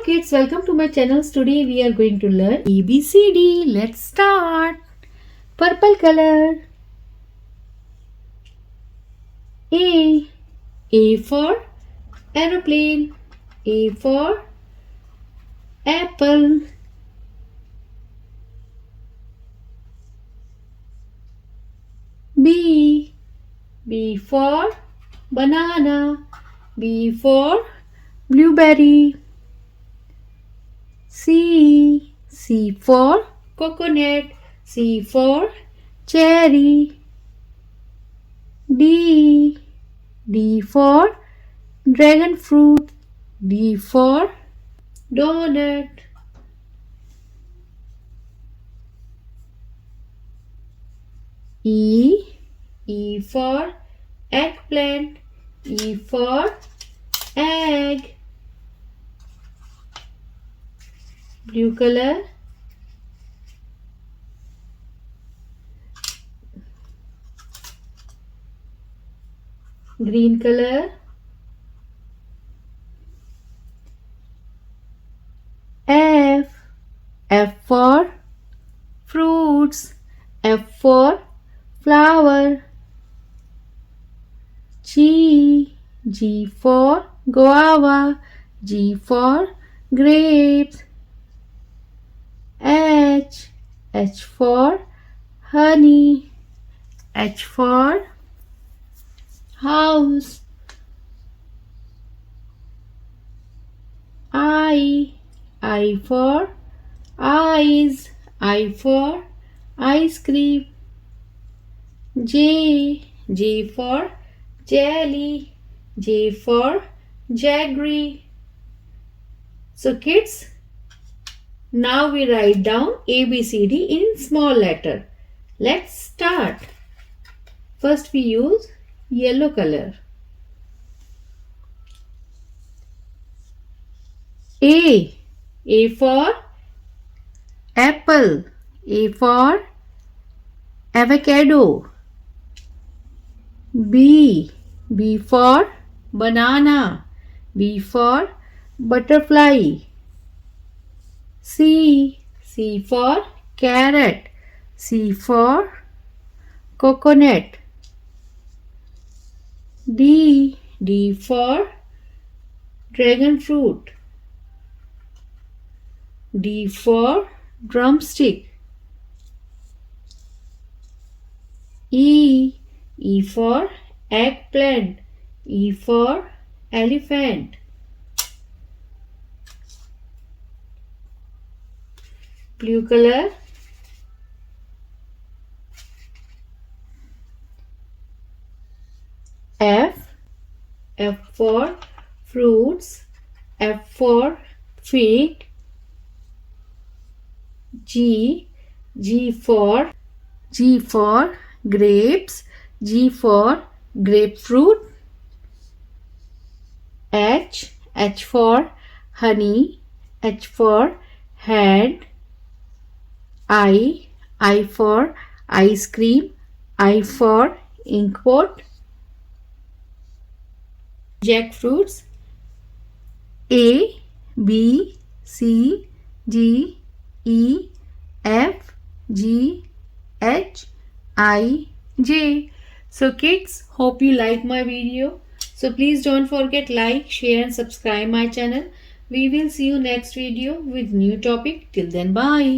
kids, welcome to my channel. Today we are going to learn ABCD. Let's start. Purple color. A for aeroplane. A for apple. B for banana. B for blueberry. C for coconut. C for cherry. D for dragon fruit. D for donut. E for eggplant. E for egg. Blue color. Green color. F for fruits. F for flower. G for guava. G for grapes. H for honey. H for house. I for eyes. I for ice cream. J for jelly. J for jaggery. So kids, now we write down ABCD in small letter. Let's start. First we use yellow color. A for apple. A for avocado. B for banana. B for butterfly. C for carrot. C for coconut. D for dragon fruit. D for drumstick. E for eggplant. E for elephant. Blue color. F for fruits. F for fig. G for grapes. G for grapefruit. H for honey. H for hand. I for ice cream. I for inkpot. Jackfruits. A B C D E F G H I J. So kids, hope you like my video. So please don't forget like, share and subscribe my channel. We will see you next video with new topic. Till then, bye.